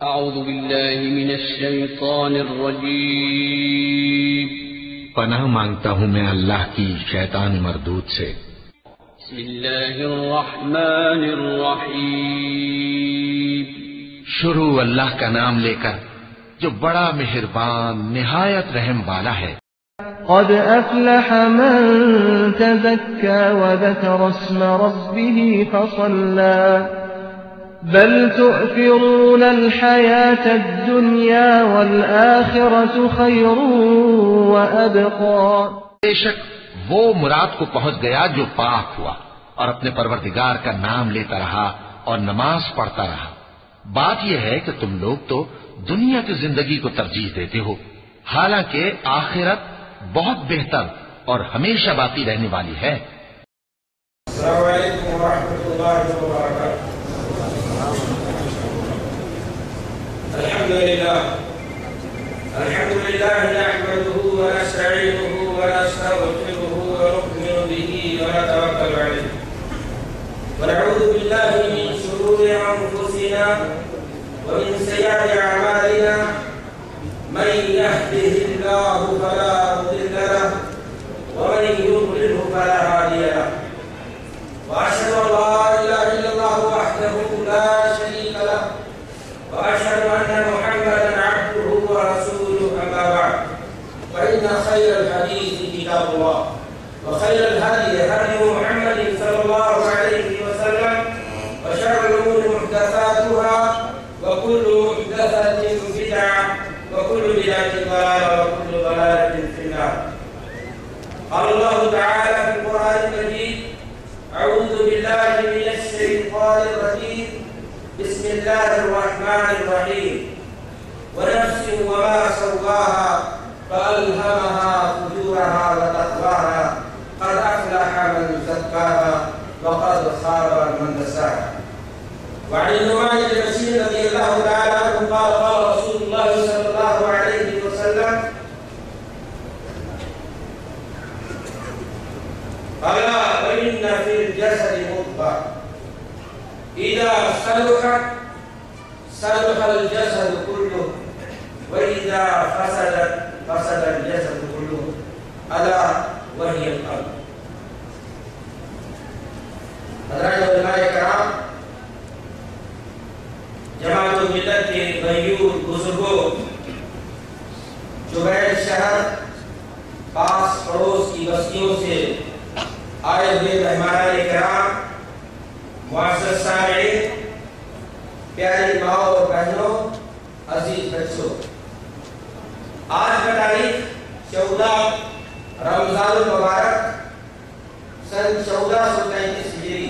اعوذ باللہ من الشیطان الرجیم پناہ مانگتا ہوں میں اللہ کی شیطان مردود سے۔ بسم اللہ الرحمن الرحیم شروع اللہ کا نام لے کر جو بڑا مہربان نہایت رحم والا ہے۔ قد افلح من تزكى وذكر اسم ربه فصلى بل تؤثرون الحياة الدنيا والآخرة خير وأبقى۔ بے شک وہ مراد کو پہنچ گیا جو پاک ہوا اور اپنے پروردگار کا نام لیتا رہا اور نماز پڑھتا رہا۔ بات یہ ہے کہ تم لوگ تو دنیا کی زندگی کو ترجیح دیتے ہو، حالانکہ آخرت بہت بہتر اور ہمیشہ باقی رہنے والی ہے۔ السلام علیکم ورحمۃ اللہ وبرکاتہ۔ الحمد للہ نحمده ونستعینه ونستغفره ونؤمن به ونتوکل علیہ ونعوذ باللہ من شرور انفسنا ومن سیئات اعمالنا من يهده الله فلا مضل له ومن يضلل فلا هادي له واشهد ان لا اله الا الله وحده لا شريك له واشهد ان محمدا عبده ورسوله اما بعد فان خير الحديث كتاب الله وخير الهدي هدي محمد صلى الله عليه وسلم وشر الامور محدثاتها وكل محدثه بدعه وكل بدعة ضلالة وكل ضلالة في النار. قال الله تعالى في القرآن المجيد: أعوذ بالله من الشيطان الرجيم بسم الله الرحمن الرحيم ونفس وما سواها فألهمها فجورها وتقواها قد أفلح من زكاها وقد خاب من دساها. وعن النعمان بن بشير رضي الله تعالى عنه قال قال رسول الله صلى الله عليه وسلم: ألا وإن في الجسد مضغة إذا صلحت صلح الجسد كله وإذا فسدت فسد الجسد كله ألا وهي القلب. حضرات علماء کرام، جماعت ملت کے غیور بزرگوں، جبیل شہر پاس پڑوس کی بستیوں سے آئے ہوئے مہمان کرام، معزز سامعین، پیاری ماں اور بہنوں، عزیز بچوں، آج کا تاریخ 14 رمضان المبارک سن 1433 ہجری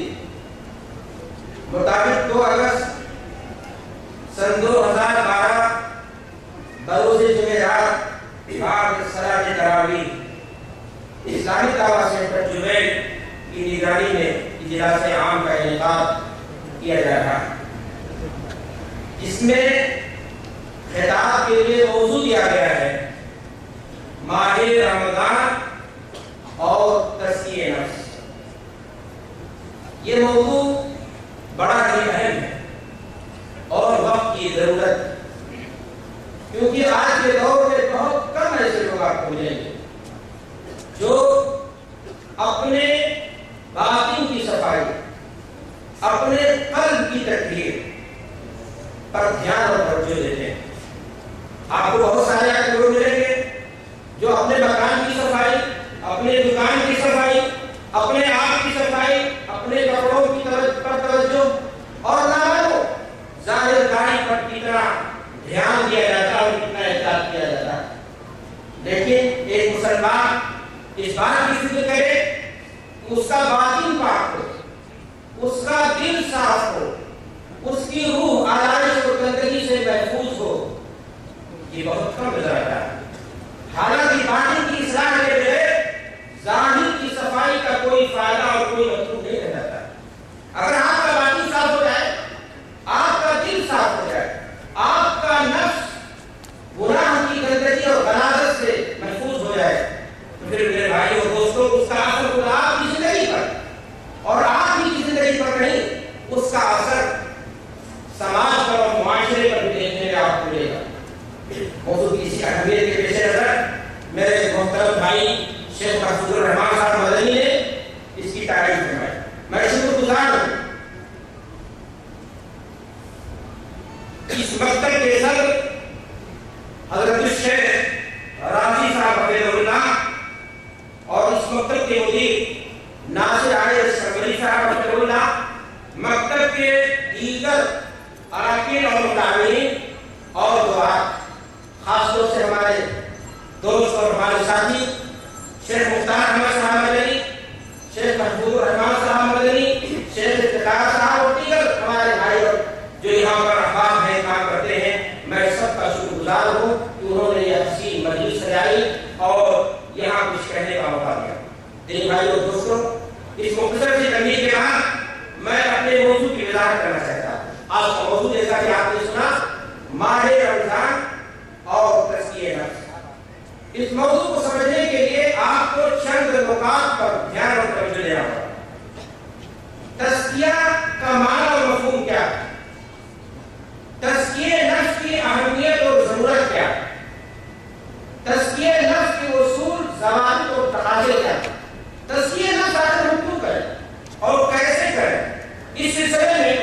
مطابق 2 اگست سن 2012 بروز جمعرات بعد صلاۃ تراویح اسلامی دعویٰ سینٹر جبیل کی نگرانی میں اجلاس عام کا انعقاد کیا جا رہا ہے، جس میں خطاب کے لیے موضوع دیا گیا ہے ماہ رمضان اور تزکیہ نفس۔ یہ موضوع بڑا ہی اہم ہے اور وقت کی ضرورت، کیونکہ آج کے دور میں بہت کم ایسے لوگ آپ کو ملیں گے جو اپنے باطن کی صفائی، اپنے قلب کی تطہیر پر دھیان اور توجہ دیتے ہیں۔ آپ کو بہت سارے ایسے لوگ ملیں گے جو اپنے مکان کی صفائی، اپنے دکان کی صفائی، اپنے آپ کی صفائی، اپنے کپڑوں کی پر توجہ اور ظاہر داڑھی پر کتنا دھیان دیا جاتا ہے اور کتنا احتیاط کیا جاتا ہے، لیکن ایک مسلمان اس بات کی فکر کرے کہ اس کا باطن پاک ہو، اس کا دل صاف ہو، اس کی روح آلائش اور گندگی سے محفوظ ہو۔ یہ بہت کم نظر آتا ہے، حالانکہ باطن کی اصلاح کے بغیر ظاہر کی صفائی کا کوئی فائدہ اور کوئی مطلوب نہیں رہ جاتا۔ اگر آپ کا باطن صاف ہو جائے، آپ کا دل صاف ہو جائے، آپ کا نفس گناہ کی گندگی اور غلاظت سے محفوظ ہو جائے، تو پھر میرے بھائی اور دوستوں، اس کا اثر خود آپ کی زندگی پر اور آپ ہی کی زندگی پر نہیں، اس کا اثر سماج پر اور معاشرے کی اہمیت کے پیش نظر میرے محترم بھائی شیخ محفوظ الرحمان صاحب مدنی نے اس کی تعریف فرمائی. میں شکر گزار ہوں اس مکتب کے صدر حضرت الشیخ راضی صاحب حفظہ اللہ اور اس مکتب کے مدیر ناصر علی شمری صاحب حفظہ اللہ، مکتب کے دیگر اراکین اور متعاونین اور دعات، خاص طور سے ہمارے دوست اور ہمارے ساتھی شیخ مختار احمد صاحب مدنی، شیخ محفوظ الرحمان صاحب مدنی، شیخ افتخار صاحب اور دیگر ہمارے بھائی اور جو یہاں پر احباب ہیں، کام کرتے ہیں، میں سب کا شکر گزار ہوں کہ انہوں نے یہ حسین مجلس سجائی اور یہاں کچھ کہنے کا موقع دیا. دینی بھائی اور دوستوں، اس مختصر سی تمہید کے بعد میں اپنے موضوع کی وضاحت کرنا چاہتا ہوں. آج کا موضوع جیسا کہ آپ نے سنا، ماہ رمضان اور تزکیہ نفس. اس موضوع کو سمجھنے کے لیے آپ کو چند نکات پر دھیان اور توجہ دینا ہوگا. تزکیہ کا معنی اور مفہوم کیا ہے؟ تزکیہ نفس کی اہمیت اور ضرورت کیا ہے؟ تزکیہ نفس کے اصول، ضوابط اور تقاضے کیا ہیں؟ تزکیہ نفس آخر ہم کیوں کریں اور کیسے کریں؟ اس سلسلے میں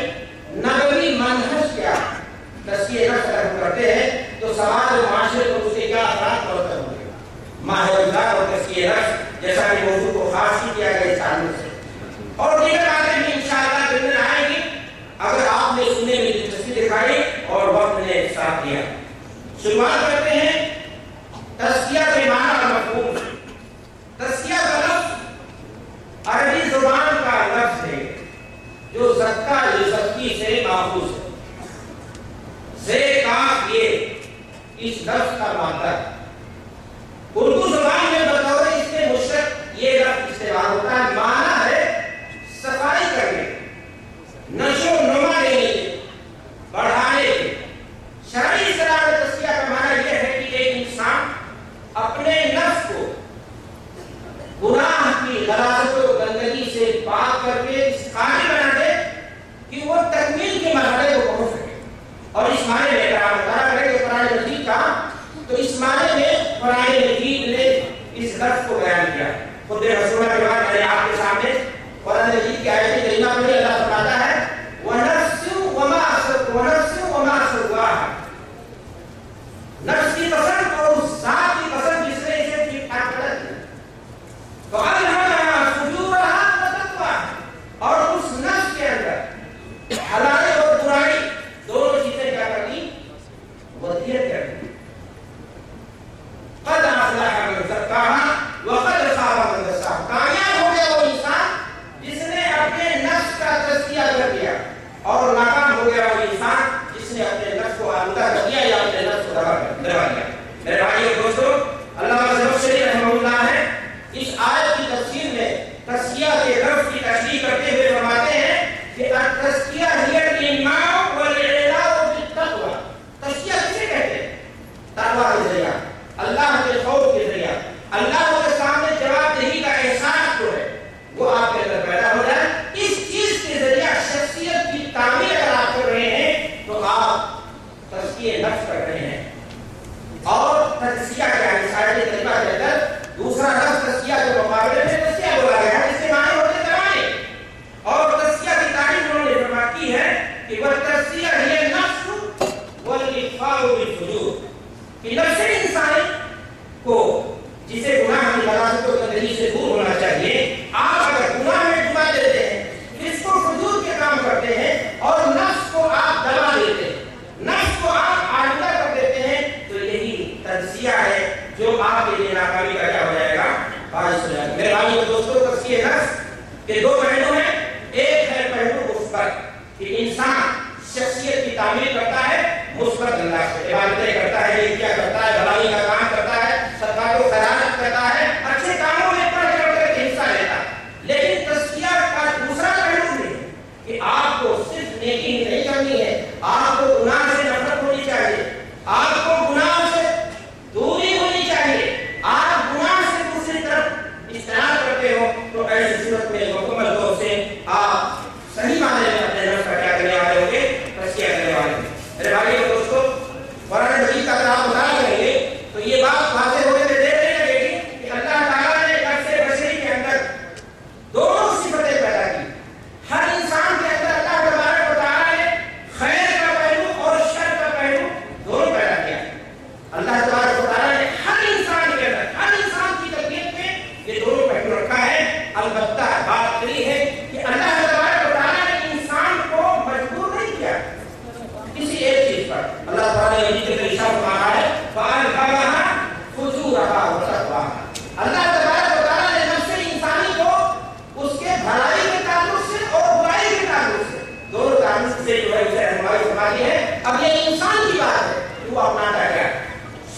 نبوی منہج کیا ہے؟ تزکیہ نفس اگر ہم کرتے ہیں تو سماج و معاشرے پر اس کے کیا اثرات مرتب ہوں گے؟ ماہ رمضان اور تزکیہ نفس جیسا کہ موضوع کو خاص کیا گیا اس تعلق سے، اور دیگر باتیں بھی انشاءاللہ ضمن آئیں گی اگر آپ نے سننے میں دلچسپی دکھائی اور وقت نے ساتھ دیا. شروعات کرتے ہیں تزکیہ کے معنی اور مفہوم. تزکیہ کا لفظ عربی زبان کا لفظ ہے جو زکا لزکی سے ماخوذ ہے. زے کاف یہ اس لفظ کا مادہ ہے. اردو زبان میں بطور اس کے مشتق یہ لفظ استعمال ہوتا ہے. معنی ہے صفائی کرنے، نشو و نما دینے کے، بڑھانے کے. شرعی اصطلاح میں تزکیہ کا معنی یہ ہے کہ ایک انسان اپنے نفس کو گناہ کی غلاظت و گندگی سے پاک کر کے اس قابل بنا دے کہ وہ تکمیل کے مرحلے کو پہنچ سکے. اور اس معنی میں اگر آپ مطالعہ کریں کہ قرآن مجید کا، تو اس معنی میں قرآن مجید نے اس لفظ کو بیان کیا. خود رسول اللہ کے بعد میں نے آپ کے سامنے قرآن مجید کی آیت کریمہ میں اللہ فرماتا ہے وَنَفْسٍ وَمَا سَوَّاهَا، نفس کی پسند اور اس ذات کی پسند جس نے اسے ٹھیک ٹھاک کر دیا. فَأَلْهَمَهَا فُجُورَهَا وَتَقْوَاهَا، اور اس نفس کے اندر حلائی اور برائی دونوں چیزیں کیا کر دی؟ وضعیت کر دی. قَدْ أَفْلَحَ مَنْ زَكَّاهَا وَقَدْ خَابَ مَنْ دَسَّاهَا. کامیاب ہو گیا وہ انسان جس نے اپنے نفس کا تزکیہ کر دیا، اور ناکام ہو گیا وہ انسان جس نے اپنے نفس کو آلودہ کر دیا یا اپنے نفس کو دبا دیا. میرے بھائی اور دوستوں، علامہ زمخشری رحمہ اللہ ہے اس آیت کی تفسیر میں تزکیہ کے لفظ کی تشریح کرتے ہوئے فرماتے ہیں کہ التزکیہ ہی الایماء والاعلاء بالتقوی. تزکیہ کسے کہتے ہیں؟ تقوی کے ذریعہ، اللہ کے خوف کے ذریعہ، اللہ کے سامنے جواب دہی کا احساس جو ہے وہ آپ کے اندر پیدا ہو جائے. اس چیز کے ذریعہ شخصیت کی تعمیر اگر آپ کر رہے ہیں تو آپ تزکیہ نفس کر رہے ہیں. اور تزکیہ کیا ہے؟ سارے طریقہ کے اندر دوسرا لفظ تزکیہ کے مقابلے میں تزکیہ بولا گیا ہے جس کے معنی ہوتے کرانے. اور تزکیہ کی تعریف انہوں نے فرمایا کی ہے کہ والتزکیہ ہی النفس والاکفاء بالفجور، کہ نفس انسانی کو جسے گناہ کی غلاظت و گندگی سے دور ہونا چاہیے، آپ اگر گناہ میں ڈبا دیتے ہیں، اس کو فجور کے کام کرتے ہیں اور نفس کو آپ دبا دیتے ہیں، نفس کو آپ آلودہ کر دیتے ہیں، تو یہی تزکیہ ہے جو آپ کے لیے ناکامی کا کیا ہو جائے گا؟ باعث ہو جائے گا. میرے بھائیو دوستوں، تزکیہ نفس کے دو پہلو ہیں. ایک ہے پہلو مثبت کہ انسان شخصیت کی تعمیر کرتا ہے مثبت انداز سے، عبادتیں کرتا ہے، نیکیاں کرتا ہے، بھلائی کا کام کرتا ہے، صدقات و خیرات کرتا ہے، اچھے کاموں میں بڑھ چڑھ کر کے حصہ لیتا ہے. لیکن تزکیہ کا دوسرا پہلو بھی ہے کہ آپ کو صرف نیکی نہیں کرنی ہے، آپ کو گناہ سے نفرت ہونی چاہیے، آپ کو گناہ سے دوری ہونی چاہیے. آپ گناہ سے دوسری طرف اجتناب کرتے ہو تو ایسی صورت میں مکمل طور سے آپ صحیح معنی میں اپنے نفس کا کیا کرنے والے ہوں گے؟ تزکیہ کرنے والے. میرے بھائی اور دوستوں، قرآن مجید کا اگر آپ مطالعہ کریں گے تو تو یہ بات واضح ہونے میں دیر نہیں لگے گی کہ اللہ تعالیٰ نے نفس بشری کے اندر دونوں صفتیں پیدا کی. ہر انسان کے اندر اللہ تبارک و تعالیٰ نے خیر کا پہلو اور شر کا پہلو دونوں پیدا کیا. اللہ تبارک و تعالیٰ نے ہر انسان کے اندر، ہر انسان کی طبیعت میں یہ دونوں پہلو رکھا ہے. البتہ بات یہ ہے کہ اللہ تبارک و تعالیٰ نے انسان کو مجبور نہیں کیا کسی ایک چیز پر. اللہ تعالیٰ نے یہ ارشاد فرمایا ہے فَأَلْهَمَهَا فُجُورَهَا وَتَقْوَاهَا. اللہ تبارک و تعالیٰ نے نفس انسانی کو اس کے بھلائی کے تعلق سے اور برائی کے تعلق سے دونوں تعلق سے جو ہے اسے رہنمائی فرمائی ہے. اب یہ انسان کی بات ہے کہ وہ اپناتا کیا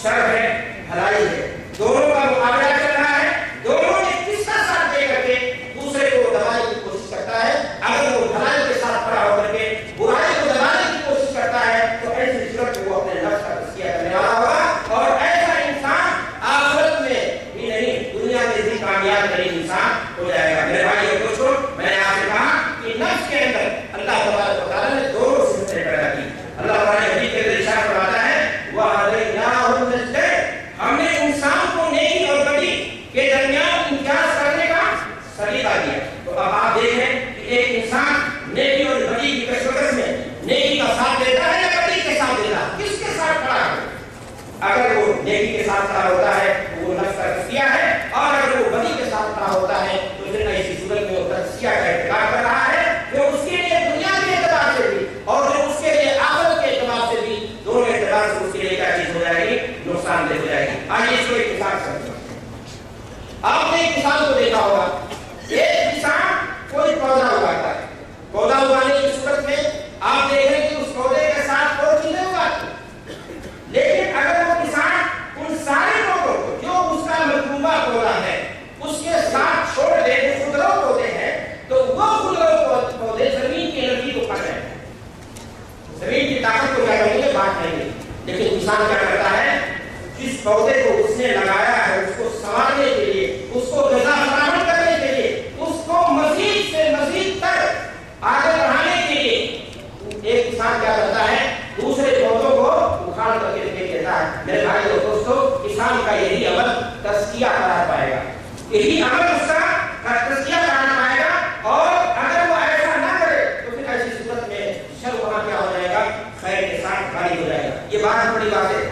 شر ہے بھلائی ہے، دونوں کا مقابلہ چل رہا ہے. دونوں نے کس کا ساتھ دے کر کے دوسرے کو دبانے کی کوشش کرتا ہے. اگر وہ بھلائی کے ساتھ کھڑا ہو کر کے برائی کو دبانے کی کوشش کرتا ہے تو ایسی صورت میں وہ اپنے نفس کا تزکیہ کرنے والا ہوگا اور ایسا انسان آخرت میں بھی نہیں دنیا میں بھی کامیاب ترین انسان ہو جائے گا. میرے بھائی اور دوستوں، میں نے آپ سے کہا کہ نفس کے اندر اللہ تبارک و تعالیٰ نے دونوں صفتیں پیدا کی. اللہ تعالیٰ نے حدیث کے اندر ارشاد فرماتا ہے وَهَدَيْنَاهُ النَّجْدَيْنِ، ہم نے انسان کو نیکی اور بدی کے درمیان امتیاز کرنے کا سلیقہ دیا. تو اب آپ دیکھیں کہ ایک انسان نیکی اور بدی کی کشمکش میں نیکی کا ساتھ دیتا ہے یا بدی کے ساتھ دیتا ہے؟ کس کے ساتھ کھڑا ہے؟ اگر وہ نیکی کے ساتھ کھڑا ہوتا ہے تو وہ نفس کا تزکیہ ہے، اور اگر وہ بدی کے ساتھ کھڑا ہوتا ہے تو پھر ایسی صورت میں وہ تزکیہ کا ارتکاب کر رہا ہے جو اس کے لیے دنیا کے اعتبار سے بھی اور جو اس کے لیے آخرت کے اعتبار سے بھی دونوں اعتبار سے اس کے لیے کیا چیز ہو جائے گی؟ نقصان دہ ہو جائے گی. آئیے اس کو ایک مثال سمجھیں. آپ نے ایک مثال کو دیکھا ہوگا. ایک کسان کوئی پودا اگاتا ہے. پودا اگانے کی صورت میں آپ دیکھ رہے ہیں کہ اس پودے کے ساتھ اور چیزیں اگاتے ہیں، لیکن اگر وہ کسان ان سارے پودوں کو جو اس کا مطلوبہ پودا ہے اس کے ساتھ چھوڑ دے جو خودرو پودے ہیں تو وہ خودرو پودے زمین کی انرجی کو کھا جائیں گے، زمین کی طاقت کو کیا کریں گے؟ بانٹ لیں گے. لیکن کسان کیا کرتا ہے؟ جس پودے کو اس نے لگایا ہے اس کو سنوارنے کے لیے، اس کو غذا فراہم کرنے کے لیے، اس کو مزید سے مزید تر آگے بڑھانے کے لیے ایک کسان کیا کرتا ہے؟ دوسرے پودوں کو اکھاڑ کر کے پھینک دیتا ہے. میرے بھائی اور دوستوں، کسان کا یہی عمل تزکیہ کرا پائے گا، یہی عمل اس کا تزکیہ کرانا پائے گا. اور اگر وہ ایسا نہ کرے تو پھر ایسی صورت میں شر وہاں کیا ہو جائے گا؟ خیر کے ساتھ بھاری ہو جائے گا. یہ بات بڑی بات ہے.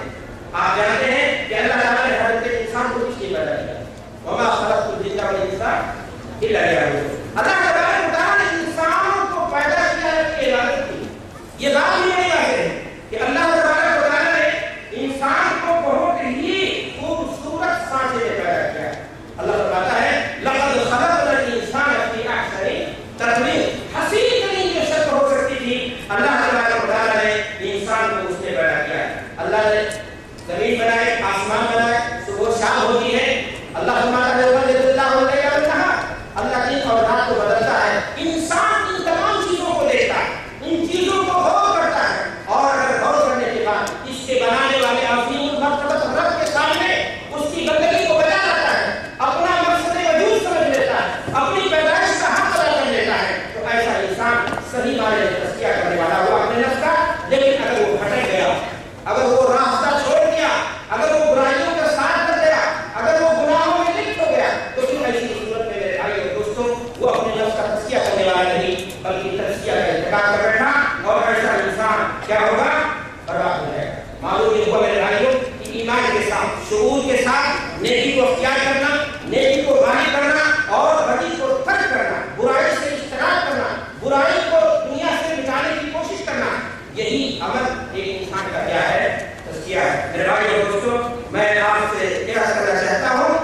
آپ جانتے ہیں کہ اللہ تعالیٰ نے حضرت انسان کو کس لیے پیدا کیا؟ وما خلقت الجن والانس الا ليعبدون. اللہ تبارک و تعالیٰ نے انسانوں کو پیدا کیا ہے کہ عبادت کی. یہ بات بھی نہیں آتی ہے کہ اللہ تبارک و تعالیٰ نے انسان کو بہت ہی خوبصورت سانچے میں پیدا کیا ہے. اللہ فرماتا ہے لقد خلقنا الانسان فی احسن تقویم. حسین ترین جو شکل ہو سکتی تھی اللہ تبارک و تعالیٰ نے انسان کو اس نے پیدا کیا ہے. اللہ نے زمین بنائے، آسمان بنائے، صبح شام ہوتی ہے. اللہ فرماتا ہے اللہ دن اور رات کو بدلتا ہے. انسان ان تمام چیزوں کو دیکھتا ہے، ان چیزوں کو غور کرتا ہے، اور اگر غور کرنے کے بعد اس کے بنانے والے عظیم المرتبت رب کے سامنے اس کی بندگی کو بجا لاتا ہے، اپنا مقصد وجود سمجھ لیتا ہے، اپنی پیدائش کا حق ادا کر لیتا ہے، تو ایسا انسان صحیح معنی میں تزکیہ کرنے والا ہوا اپنے نفس کا. لیکن اگر وہ بھٹک گیا، اگر وہ راستہ چھوڑ دیا، اگر وہ برائیوں کا ساتھ کر گیا، اگر وہ گناہوں میں لپٹ ہو گیا، تو پھر ایسی صورت میں میرے بھائی اور دوستوں وہ اپنے نفس کا تزکیہ کرنے والا نہیں بلکہ تزکیہ کا ارتکاب کر بیٹھا، اور ایسا انسان کیا ہوگا؟ برباد ہو جائے گا. معلوم یہ ہوا میرے بھائیوں کہ ایمان کے ساتھ، شعور کے ساتھ نیکی کو اختیار کرنا، نیکی کو غالب کرنا اور بدی کو ترک کرنا، برائی سے اجتناب کرنا، برائی کو دنیا سے مٹانے کی کوشش کرنا، یہی عمل ایک انسان کا کیا ہے؟ تزکیہ ہے. میرے بھائی اور دوستوں، میں آپ سے یہ عرض کرنا چاہتا ہوں